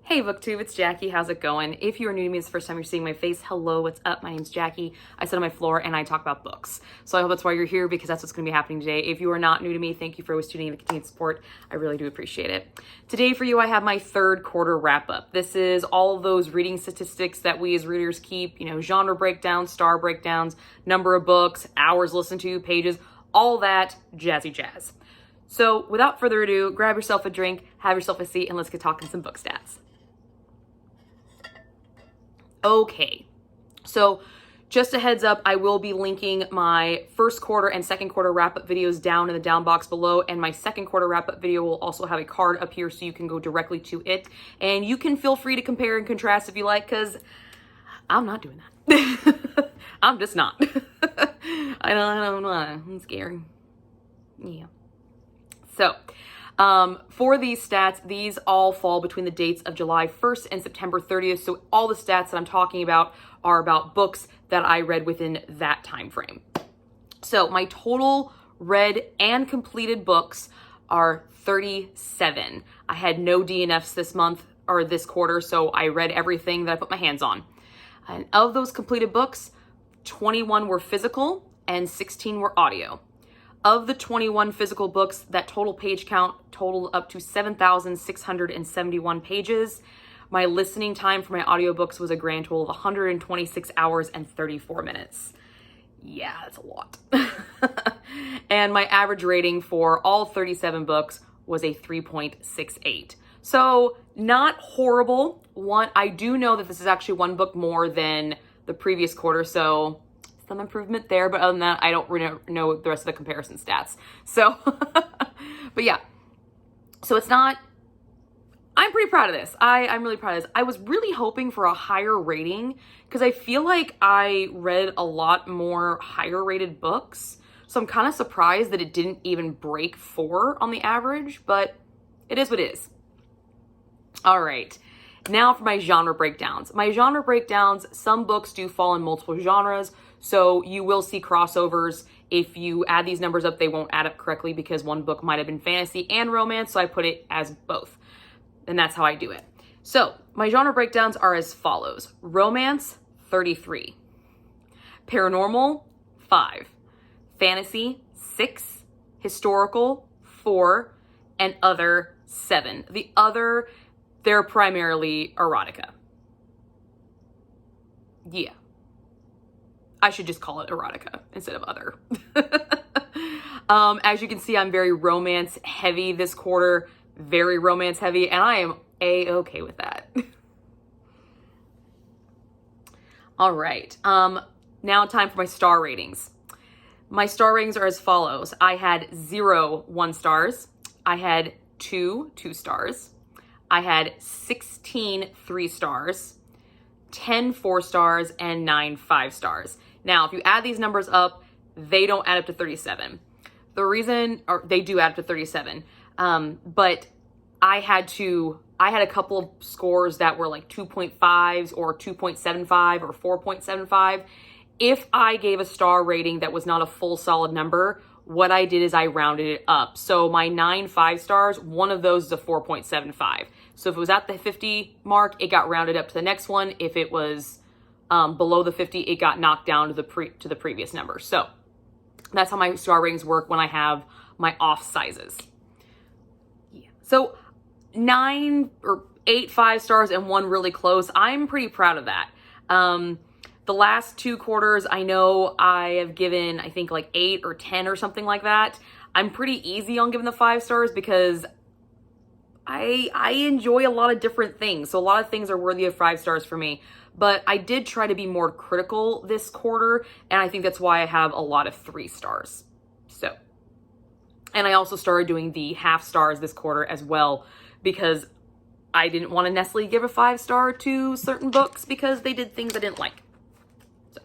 Hey BookTube, it's Jackie. How's it going? If you are new to me, it's the first time you're seeing my face, hello, what's up? My name's Jackie. I sit on my floor and I talk about books. So I hope that's why you're here, because that's what's going to be happening today. If you are not new to me, thank you for always tuning in and continued support. I really do appreciate it. Today for you, I have my third quarter wrap up. This is all of those reading statistics that we as readers keep, genre breakdowns, star breakdowns, number of books, hours listened to, pages, all that jazzy jazz. So without further ado, grab yourself a drink, have yourself a seat, and let's get talking some book stats. Okay, so just a heads up, I will be linking my first quarter and second quarter wrap-up videos down in the down box below, and my second quarter wrap-up video will also have a card up here so you can go directly to it, and you can feel free to compare and contrast if you like, because I'm not doing that. I'm just not. I don't know. I'm scared. Yeah. So, for these stats, these all fall between the dates of July 1st and September 30th. So all the stats that I'm talking about are about books that I read within that time frame. So my total read and completed books are 37. I had no DNFs this month or this quarter, so I read everything that I put my hands on. And of those completed books, 21 were physical and 16 were audio. Of the 21 physical books, that total page count totaled up to 7,671 pages. My listening time for my audiobooks was a grand total of 126 hours and 34 minutes. Yeah, that's a lot. And my average rating for all 37 books was a 3.68. So not horrible. I do know that this is actually one book more than the previous quarter, so some improvement there, but other than that, I don't really know the rest of the comparison stats. So, but yeah, so I'm pretty proud of this. I'm really proud of this. I was really hoping for a higher rating because I feel like I read a lot more higher rated books. So I'm kind of surprised that it didn't even break 4 on the average, but it is what it is. All right. Now for my genre breakdowns. My genre breakdowns, some books do fall in multiple genres, so you will see crossovers. If you add these numbers up, they won't add up correctly because one book might have been fantasy and romance, so I put it as both. And that's how I do it. So my genre breakdowns are as follows. Romance, 33. Paranormal, 5. Fantasy, 6. Historical, 4. And other, 7. The other, they're primarily erotica. Yeah. I should just call it erotica instead of other. As you can see, I'm very romance heavy this quarter, very romance heavy, and I am a-okay with that. All right. Now time for my star ratings. My star ratings are as follows. I had 0 1 stars. I had 2 2 stars. I had 16 3 stars, 10 4 stars, and 9 5 stars. Now, if you add these numbers up, they don't add up to 37. The reason, or they do add up to 37, but I had a couple of scores that were like 2.5s or 2.75 or 4.75. If I gave a star rating that was not a full solid number, what I did is I rounded it up. So my 9 5 stars, one of those is a 4.75. So if it was at the 50 mark, it got rounded up to the next one. If it was below the 50, it got knocked down to the previous number. So that's how my star ratings work when I have my off sizes. Yeah. So 9 or 8 5 stars and 1 really close. I'm pretty proud of that. The last 2 quarters, I know I have given, I think like 8 or 10 or something like that. I'm pretty easy on giving the 5 stars because I enjoy a lot of different things. So a lot of things are worthy of 5 stars for me. But I did try to be more critical this quarter, and I think that's why I have a lot of 3 stars. So, and I also started doing the half stars this quarter as well, because I didn't want to necessarily give a 5 star to certain books because they did things I didn't like. So,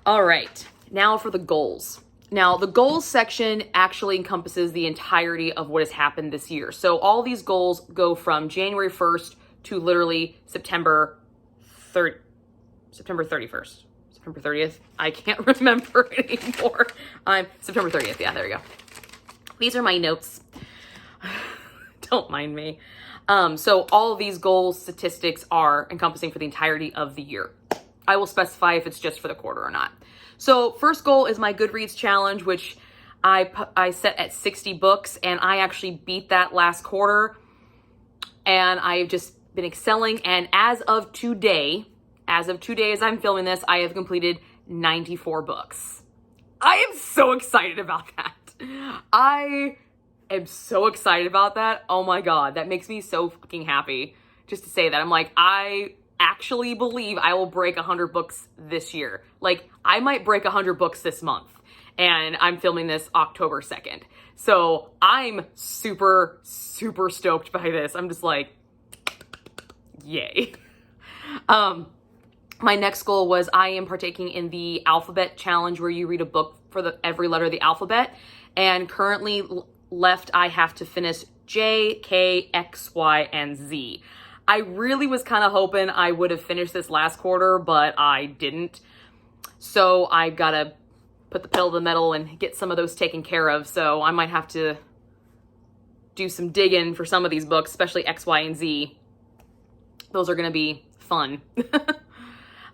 all right, now for the goals. Now, the goals section actually encompasses the entirety of what has happened this year. So all these goals go from January 1st to literally September 31st. September 30th. I can't remember anymore. September 30th. Yeah, there we go. These are my notes. Don't mind me. So all of these goal statistics are encompassing for the entirety of the year. I will specify if it's just for the quarter or not. So first goal is my Goodreads challenge, which I set at 60 books, and I actually beat that last quarter, and I've just been excelling. And as of today, as I'm filming this, I have completed 94 books. I am so excited about that. I am so excited about that. Oh my God, that makes me so fucking happy just to say that. I'm like, I actually believe I will break 100 books this year. Like, I might break 100 books this month, and I'm filming this October 2nd. So I'm super, super stoked by this. I'm just like, yay. My next goal was I am partaking in the alphabet challenge, where you read a book for every letter of the alphabet. And currently left, I have to finish J, K, X, Y, and Z. I really was kind of hoping I would have finished this last quarter, but I didn't. So I gotta put the pedal to the metal and get some of those taken care of. So I might have to do some digging for some of these books, especially X, Y, and Z. Those are gonna be fun.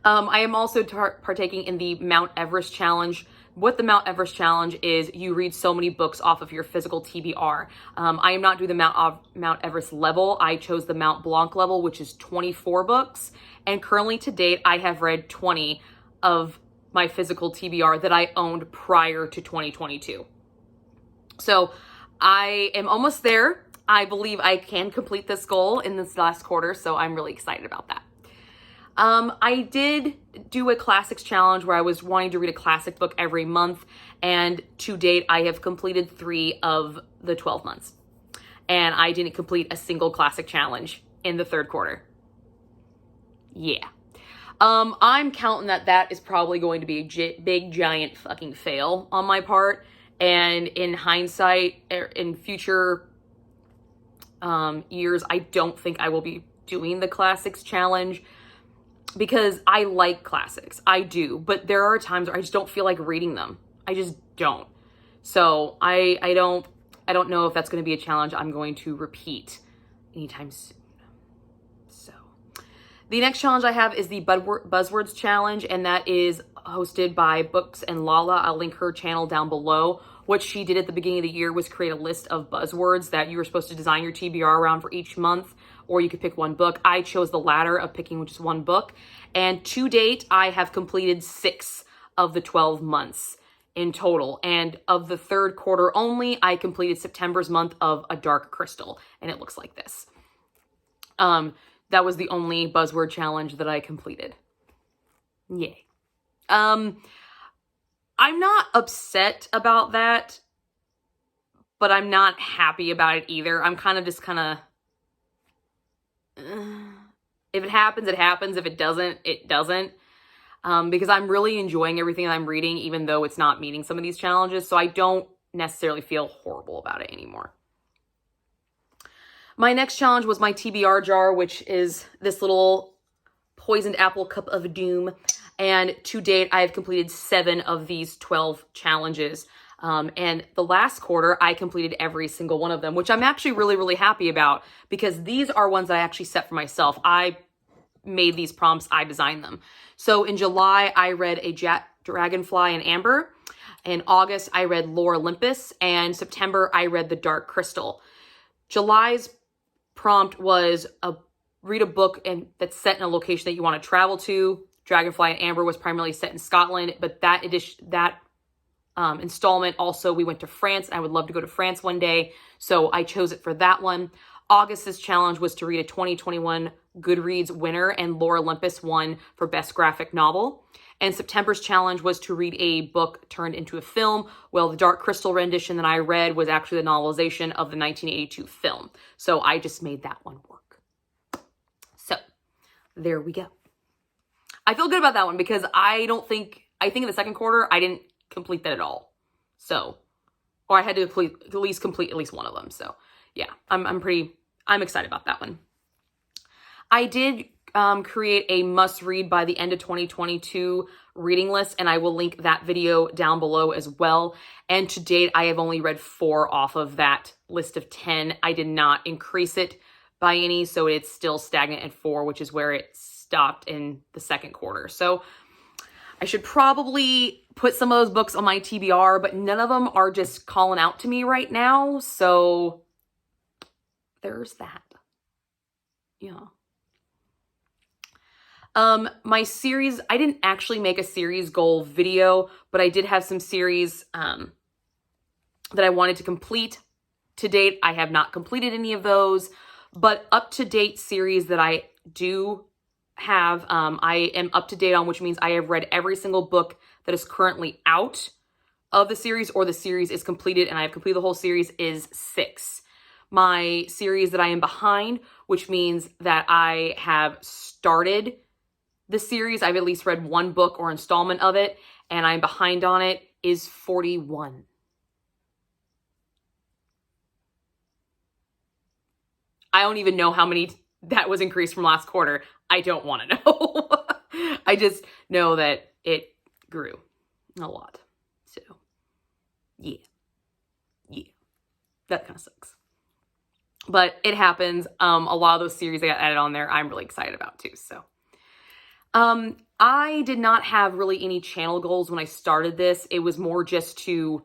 I am also partaking in the Mount Everest challenge. What the Mount Everest challenge is, you read so many books off of your physical TBR. I am not doing the Mount Everest level. I chose the Mount Blanc level, which is 24 books. And currently to date, I have read 20 of my physical TBR that I owned prior to 2022. So I am almost there. I believe I can complete this goal in this last quarter, so I'm really excited about that. I did do a classics challenge where I was wanting to read a classic book every month, and to date I have completed 3 of the 12 months, and I didn't complete a single classic challenge in the third quarter. Yeah. I'm counting that is probably going to be a big giant fucking fail on my part, and in hindsight, in future years, I don't think I will be doing the classics challenge, because I like classics. I do, but there are times where I just don't feel like reading them. I just don't. So I don't know if that's going to be a challenge I'm going to repeat anytime soon. So the next challenge I have is the Buzzwords challenge, and that is hosted by Books and Lala. I'll link her channel down below. What she did at the beginning of the year was create a list of buzzwords that you were supposed to design your TBR around for each month, or you could pick one book. I chose the latter of picking just one book. And to date, I have completed 6 of the 12 months in total. And of the third quarter only, I completed September's month of A Dark Crystal, and it looks like this. That was the only buzzword challenge that I completed. Yay. I'm not upset about that, but I'm not happy about it either. I'm if it happens, it happens. If it doesn't, it doesn't. Because I'm really enjoying everything I'm reading, even though it's not meeting some of these challenges. So I don't necessarily feel horrible about it anymore. My next challenge was my TBR jar, which is this little poisoned apple cup of doom. And to date, I have completed 7 of these 12 challenges. And the last quarter, I completed every single one of them, which I'm actually really, really happy about, because these are ones that I actually set for myself. I made these prompts, I designed them. So in July, I read A Dragonfly in Amber. In August, I read Lore Olympus. And September, I read The Dark Crystal. July's prompt was read a book that's set in a location that you want to travel to. Dragonfly and Amber was primarily set in Scotland, but that installment also, we went to France. I would love to go to France one day, so I chose it for that one. August's challenge was to read a 2021 Goodreads winner, and Lore Olympus won for Best Graphic Novel. And September's challenge was to read a book turned into a film. Well, the Dark Crystal rendition that I read was actually the novelization of the 1982 film. So I just made that one work. So there we go. I feel good about that one, because I think in the second quarter, I didn't complete that at all. So, or I had to at least complete at least one of them. So yeah, I'm excited about that one. I did create a must read by the end of 2022 reading list, and I will link that video down below as well. And to date, I have only read 4 off of that list of 10. I did not increase it by any, so it's still stagnant at 4, which is where it stopped in the second quarter. So I should probably put some of those books on my TBR, but none of them are just calling out to me right now, so there's that. Yeah. My series, I didn't actually make a series goal video, but I did have some series that I wanted to complete. To date, I have not completed any of those, but up-to-date series that I do have, I am up to date on, which means I have read every single book that is currently out of the series, or the series is completed and I have completed the whole series, is 6. My series that I am behind, which means that I have started the series, I've at least read one book or installment of it, and I'm behind on it, is 41. I don't even know how many that was increased from last quarter. I don't want to know. I just know that it grew a lot. So, yeah. That kind of sucks. But it happens. A lot of those series I got added on there, I'm really excited about too. So, I did not have really any channel goals when I started this. It was more just to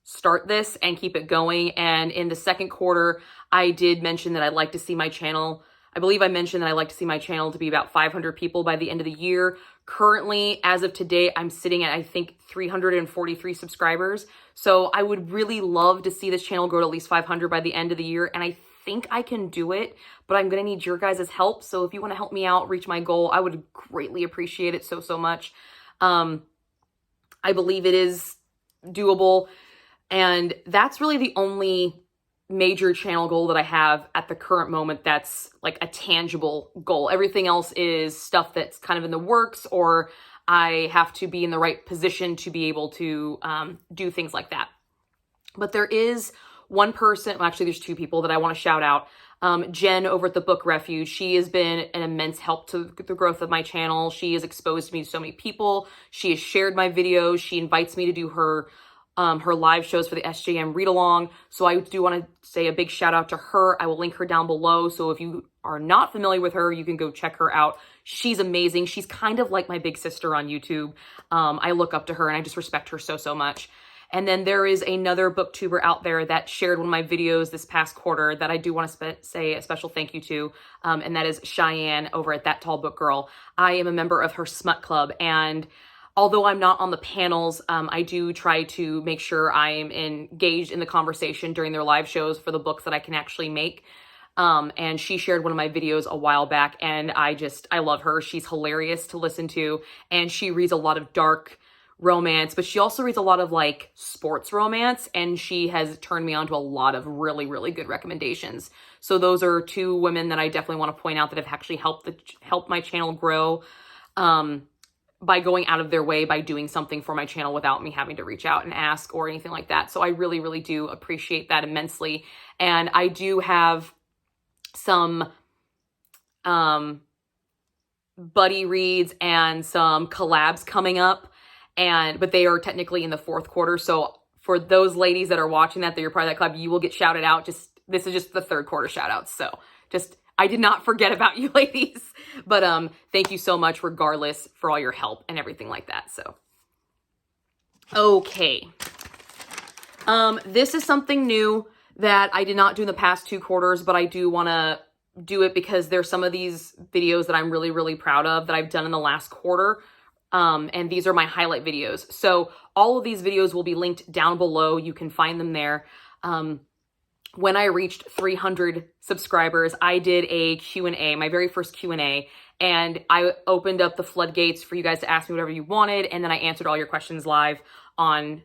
start this and keep it going. And in the second quarter, I did mention that I'd like to see my channel. I believe I mentioned that I'd like to see my channel to be about 500 people by the end of the year. Currently, as of today, I'm sitting at, I think, 343 subscribers. So I would really love to see this channel grow to at least 500 by the end of the year. And I think I can do it, but I'm going to need your guys' help. So if you want to help me out, reach my goal, I would greatly appreciate it so much. I believe it is doable. And that's really the only major channel goal that I have at the current moment that's like a tangible goal. Everything else is stuff that's kind of in the works, or I have to be in the right position to be able to do things like that. But there is one person, well, actually there's 2 people that I want to shout out. Jen over at the Book Refuge, she has been an immense help to the growth of my channel. She has exposed me to so many people. She has shared my videos. She invites me to do her live shows for the SJM read along. So I do want to say a big shout out to her. I will link her down below. So if you are not familiar with her, you can go check her out. She's amazing. She's kind of like my big sister on YouTube. I look up to her and I just respect her so much. And then there is another booktuber out there that shared one of my videos this past quarter that I do want to say a special thank you to. And that is Cheyenne over at That Tall Book Girl. I am a member of her Smut Club, and although I'm not on the panels, I do try to make sure I am engaged in the conversation during their live shows for the books that I can actually make. And she shared one of my videos a while back, and I love her. She's hilarious to listen to, and she reads a lot of dark romance, but she also reads a lot of like sports romance, and she has turned me on to a lot of really good recommendations. So those are 2 women that I definitely want to point out that have actually helped my channel grow. By going out of their way, by doing something for my channel without me having to reach out and ask or anything like that. So I really do appreciate that immensely. And I do have some buddy reads and some collabs coming up, but they are technically in the 4th quarter. So for those ladies that are watching that you're part of that club, you will get shouted out. This is just the 3rd quarter shout outs. So I did not forget about you ladies, but thank you so much regardless for all your help and everything like that. So, okay. This is something new that I did not do in the past 2 quarters, but I do want to do it because there's some of these videos that I'm really proud of that I've done in the last quarter. And these are my highlight videos. So all of these videos will be linked down below. You can find them there. When I reached 300 subscribers, I did a Q&A, my very first Q&A, and I opened up the floodgates for you guys to ask me whatever you wanted, and then I answered all your questions live on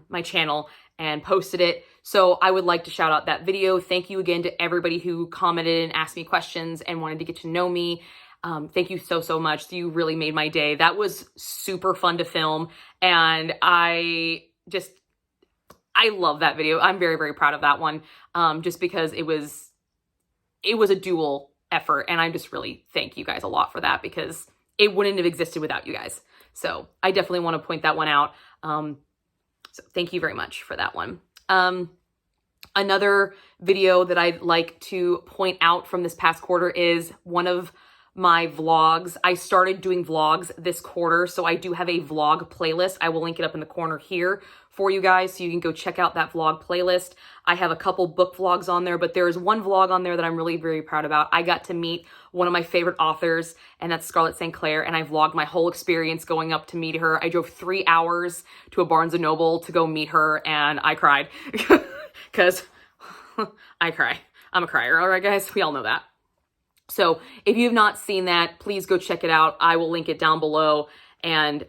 my channel and posted it. So I would like to shout out that video. Thank you again to everybody who commented and asked me questions and wanted to get to know me. Thank you so much. You really made my day. That was super fun to film, and I love that video. I'm very proud of that one, just because it was a dual effort, and I just really thank you guys a lot for that because it wouldn't have existed without you guys. So I definitely want to point that one out. So thank you very much for that one. Another video that I'd like to point out from this past quarter is one of my vlogs. I started doing vlogs this quarter, so I do have a vlog playlist. I will link it up in the corner here for you guys, so you can go check out that vlog playlist. I have a couple book vlogs on there, but there is one vlog on there that I'm really very proud about. I got to meet one of my favorite authors, and that's Scarlett and I vlogged my whole experience going up to meet her. I drove 3 hours to a Barnes & Noble to go meet her, and I cried. Because I cry. I'm a crier, all right, guys? We all know that. So if you've not seen that, please go check it out. I will link it down below. And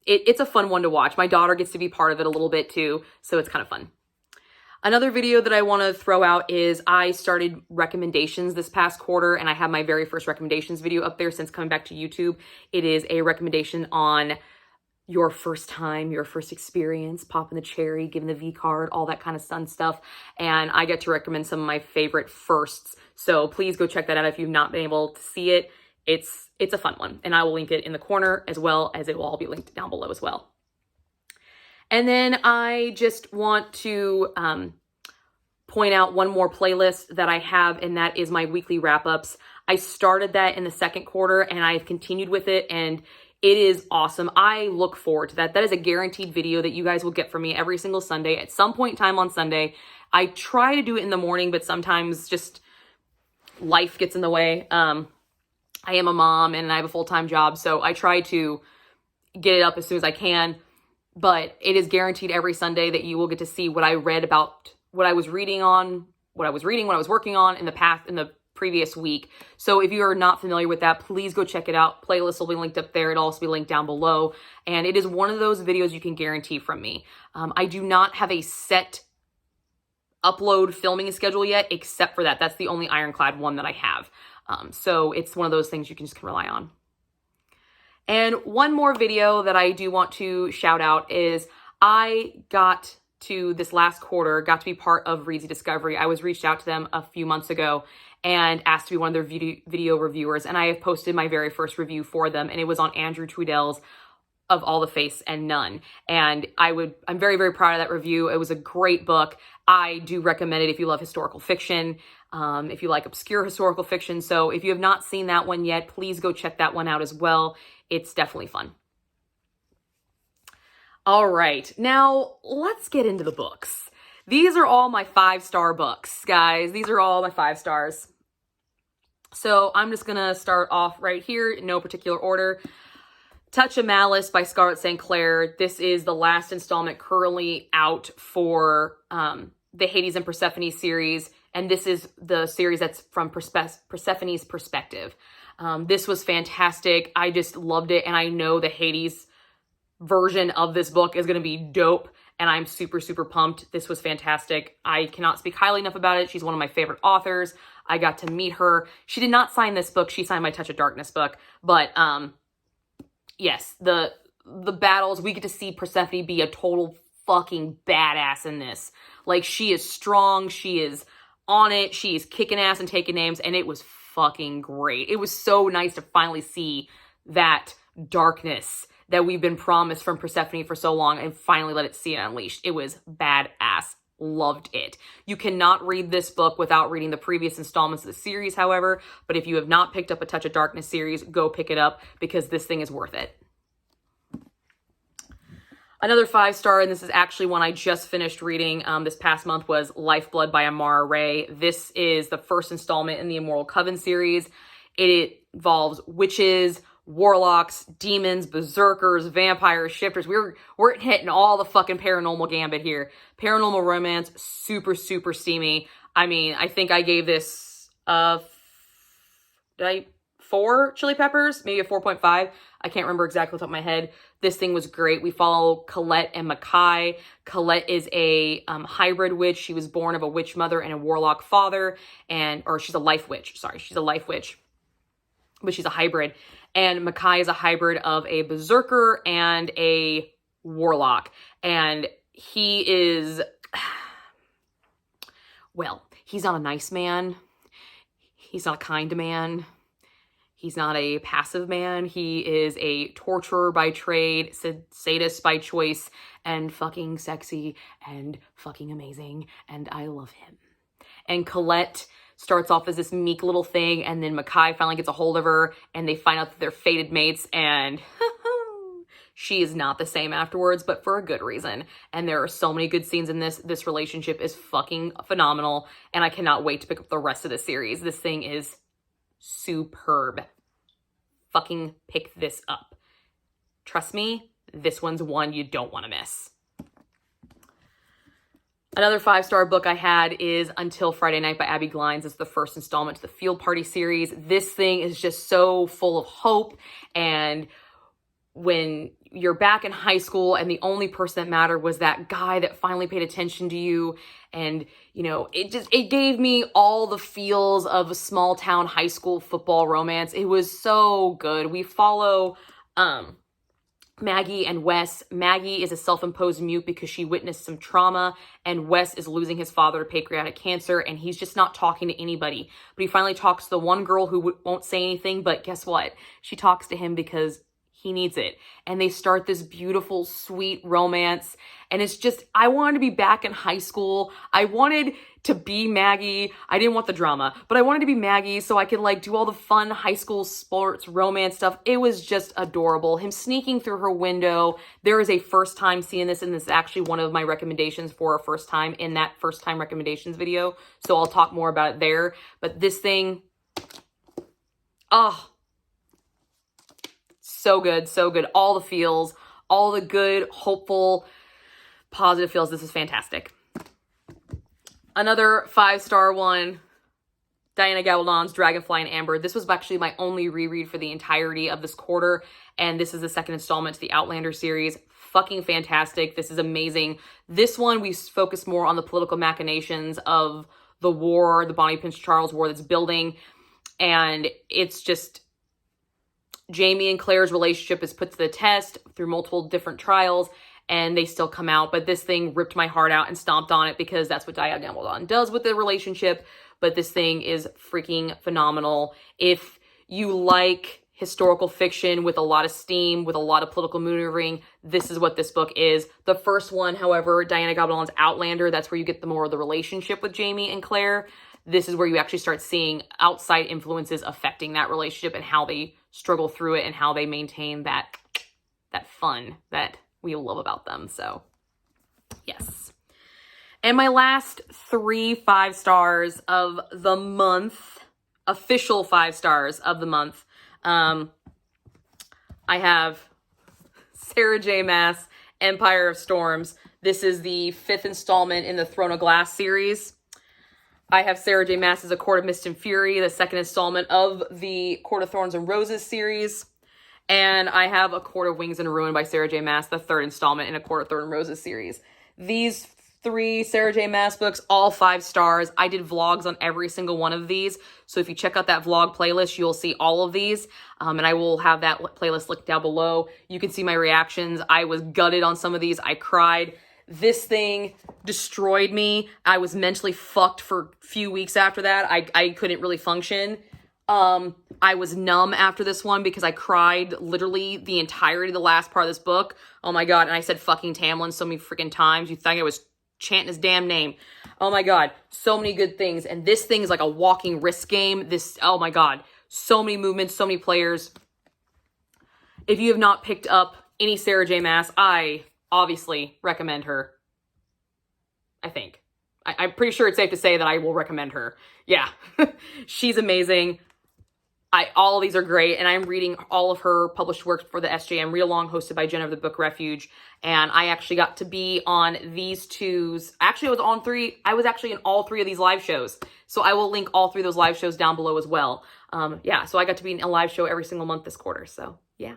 it's a fun one to watch. My daughter gets to be part of it a little bit too, so it's kind of fun. Another video that I want to throw out is I started recommendations this past quarter, and I have my very first recommendations video up there since coming back to YouTube. It is a recommendation on your first time, your first experience, popping the cherry, giving the V card, all that kind of fun stuff. And I get to recommend some of my favorite firsts. So please go check that out if you've not been able to see it. It's a fun one. And I will link it in the corner as well as it will all be linked down below as well. And then I just want to point out one more playlist that I have, and that is my weekly wrap-ups. I started that in the second quarter and I've continued with it, and it is awesome. I look forward to that. That is a guaranteed video that you guys will get from me every single Sunday at some point in time on Sunday. I try to do it in the morning, but sometimes just life gets in the way. I am a mom and I have a full-time job, so I try to get it up as soon as I can. But it is guaranteed every Sunday that you will get to see what I read about, what I was reading, what I was working on in the previous week. So if you are not familiar with that, please go check it out. Playlist will be linked up there. It'll also be linked down below. And it is one of those videos you can guarantee from me. I do not have a set upload filming schedule yet, except for that. That's the only ironclad one that I have. So it's one of those things you can just rely on. And one more video that I do want to shout out is I got to this last quarter, got to be part of Readsy Discovery. I was reached out to them a few months ago and asked to be one of their video reviewers. And I have posted my very first review for them, and it was on Andrew Tweedale's Of All the Face and None. And I'm very, very proud of that review. It was a great book. I do recommend it if you love historical fiction, if you like obscure historical fiction. So if you have not seen that one yet, please go check that one out as well. It's definitely fun. All right, now let's get into the books. These are all my 5-star books, guys. These are all my 5 stars. So I'm just gonna start off right here in no particular order. Touch of Malice by Scarlett St. Clair. This is the last installment currently out for the Hades and Persephone series. And this is the series that's from Persephone's perspective. This was fantastic. I just loved it. And I know the Hades version of this book is going to be dope. And I'm super, super pumped. This was fantastic. I cannot speak highly enough about it. She's one of my favorite authors. I got to meet her. She did not sign this book. She signed my Touch of Darkness book. But yes, the battles, we get to see Persephone be a total fucking badass in this. Like, she is strong. She is on it. She is kicking ass and taking names. And it was fucking great. It was so nice to finally see that darkness that we've been promised from Persephone for so long and finally let it see it unleashed. It was badass. Loved it. You cannot read this book without reading the previous installments of the series, however, but if you have not picked up a Touch of Darkness series, go pick it up because this thing is worth it. Another 5-star, and this is actually one I just finished reading this past month, was Lifeblood by Amara Ray. This is the first installment in the Immortal Coven series. It involves witches, warlocks, demons, berserkers, vampires, shifters. We're hitting all the fucking paranormal gambit here. Paranormal romance, super, super steamy. I mean, I think I gave this 4 chili peppers, maybe a 4.5. I can't remember exactly off the top of my head. This thing was great. We follow Colette and Mackay. Colette is a hybrid witch. She was born of a witch mother and a warlock father, or she's a life witch. Sorry, she's a life witch, but she's a hybrid. And Mackay is a hybrid of a berserker and a warlock. And he is, well, he's not a nice man. He's not a kind man. He's not a passive man. He is a torturer by trade, sadist by choice, and fucking sexy and fucking amazing. And I love him. And Colette starts off as this meek little thing, and then Mackay finally gets a hold of her, and they find out that they're fated mates, and she is not the same afterwards, but for a good reason. And there are so many good scenes in this. This relationship is fucking phenomenal, and I cannot wait to pick up the rest of the series. This thing is superb. Fucking pick this up. Trust me, this one's one you don't want to miss. Another 5-star book I had is Until Friday Night by Abby Glines. It's the first installment to the Field Party series. This thing is just so full of hope, and when you're back in high school and the only person that mattered was that guy that finally paid attention to you, and you know, it gave me all the feels of a small town high school football romance. It was so good. We follow Maggie and Wes. Maggie is a self-imposed mute because she witnessed some trauma, and Wes is losing his father to pancreatic cancer, and he's just not talking to anybody. But he finally talks to the one girl who won't say anything, but guess what? She talks to him because he needs it. And they start this beautiful, sweet romance. And it's just, I wanted to be back in high school. I wanted to be Maggie. I didn't want the drama, but I wanted to be Maggie so I could like do all the fun high school sports romance stuff. It was just adorable. Him sneaking through her window. There is a first time seeing this, and this is actually one of my recommendations for a first time in that first time recommendations video. So I'll talk more about it there. But this thing, oh, so good, so good. All the feels, all the good, hopeful, positive feels. This is fantastic. Another 5-star one, Diana Gabaldon's Dragonfly and Amber. This was actually my only reread for the entirety of this quarter, and this is the second installment to the Outlander series. Fucking fantastic. This is amazing. This one, we focus more on the political machinations of the war, the Bonnie Prince Charles War that's building, and it's just, Jamie and Claire's relationship is put to the test through multiple different trials, and they still come out. But this thing ripped my heart out and stomped on it because that's what Diana Gabaldon does with the relationship. But this thing is freaking phenomenal. If you like historical fiction with a lot of steam, with a lot of political maneuvering, this is what this book is. The first one, however, Diana Gabaldon's Outlander, that's where you get the more of the relationship with Jamie and Claire. This is where you actually start seeing outside influences affecting that relationship and how they struggle through it and how they maintain that fun that we love about them. So, yes. And my last 3 5-stars of the month, official 5 stars of the month, I have Sarah J. Maas, Empire of Storms. This is the 5th installment in the Throne of Glass series. I have Sarah J. Maas' A Court of Mist and Fury, the 2nd installment of the Court of Thorns and Roses series. And I have A Court of Wings and Ruin by Sarah J. Maas, the 3rd installment in A Court of Thorns and Roses series. These 3 Sarah J. Maas books, all 5 stars. I did vlogs on every single one of these. So if you check out that vlog playlist, you'll see all of these. And I will have that playlist linked down below. You can see my reactions. I was gutted on some of these. I cried. This thing destroyed me. I was mentally fucked for a few weeks after that. I couldn't really function. I was numb after this one because I cried literally the entirety of the last part of this book. Oh my God. And I said fucking Tamlin so many freaking times. You think I was chanting his damn name. Oh my God. So many good things. And this thing is like a walking risk game. This, oh my God. So many movements, so many players. If you have not picked up any Sarah J. Maas, I obviously recommend her. I think. I'm pretty sure it's safe to say that I will recommend her. Yeah. She's amazing. All of these are great, and I'm reading all of her published works for the SJM read-along hosted by Jen of the Book Refuge, and I actually got to be on these 2's. Actually, I was actually in all 3 of these live shows, so I will link all 3 of those live shows down below as well. Yeah, so I got to be in a live show every single month this quarter, so yeah.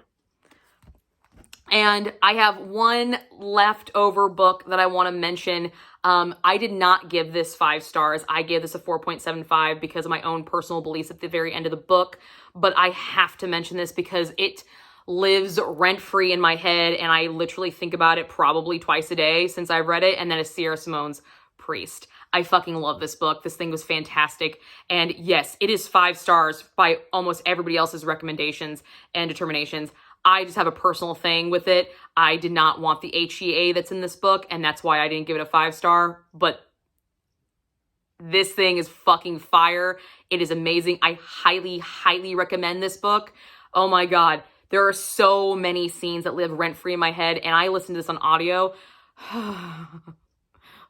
And I have one leftover book that I want to mention. I did not give this 5 stars. I gave this a 4.75 because of my own personal beliefs at the very end of the book. But I have to mention this because it lives rent-free in my head, and I literally think about it probably twice a day since I've read it, and that is Sierra Simone's Priest. I fucking love this book. This thing was fantastic. And yes, it is 5 stars by almost everybody else's recommendations and determinations. I just have a personal thing with it. I did not want the HEA that's in this book, and that's why I didn't give it a 5-star. But this thing is fucking fire. It is amazing. I highly, highly recommend this book. Oh my God. There are so many scenes that live rent-free in my head, and I listened to this on audio.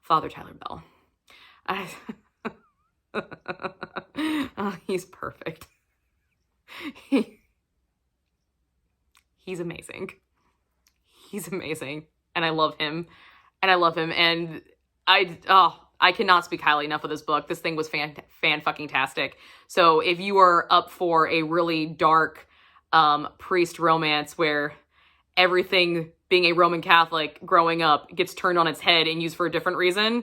Father Tyler Bell. Oh, he's perfect. He's amazing. He's amazing. And I love him. And I cannot speak highly enough of this book. This thing was fan-fucking-tastic. So if you are up for a really dark priest romance where everything being a Roman Catholic growing up gets turned on its head and used for a different reason,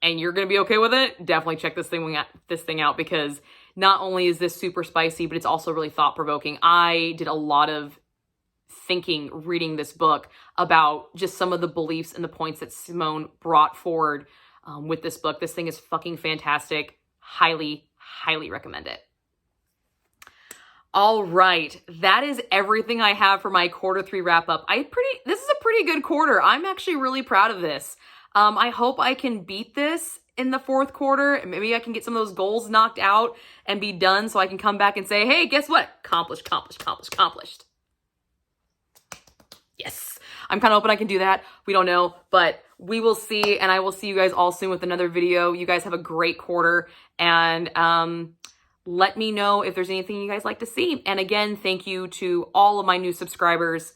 and you're going to be okay with it, definitely check this thing out, because not only is this super spicy, but it's also really thought-provoking. I did a lot of thinking reading this book about just some of the beliefs and the points that Simone brought forward with this book. This thing is fucking fantastic. Highly, highly recommend it. All right, that is everything I have for my Q3 wrap up. This is a pretty good quarter. I'm actually really proud of this. I hope I can beat this in the fourth quarter, and maybe I can get some of those goals knocked out and be done, so I can come back and say, hey, guess what? Accomplished. Yes. I'm kind of hoping I can do that. We don't know, but we will see, and I will see you guys all soon with another video. You guys have a great quarter, and let me know if there's anything you guys like to see. And again, thank you to all of my new subscribers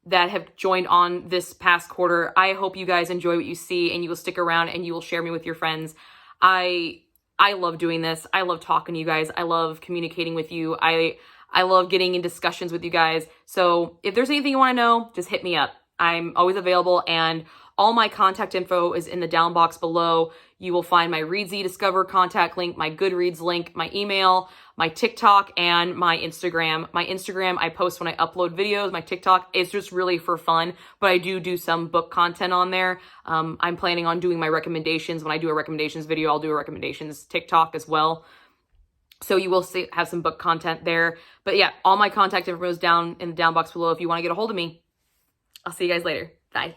that have joined on this past quarter. I hope you guys enjoy what you see, and you will stick around and you will share me with your friends. I love doing this. I love talking to you guys. I love communicating with you. I love getting in discussions with you guys. So if there's anything you want to know, just hit me up. I'm always available, and all my contact info is in the down box below. You will find my Readsy Discover contact link, my Goodreads link, my email, my TikTok, and my Instagram. My Instagram, I post when I upload videos. My TikTok is just really for fun, but I do some book content on there. I'm planning on doing my recommendations. When I do a recommendations video, I'll do a recommendations TikTok as well. So you will have some book content there. But yeah, all my contact info is down in the down box below if you want to get a hold of me. I'll see you guys later. Bye.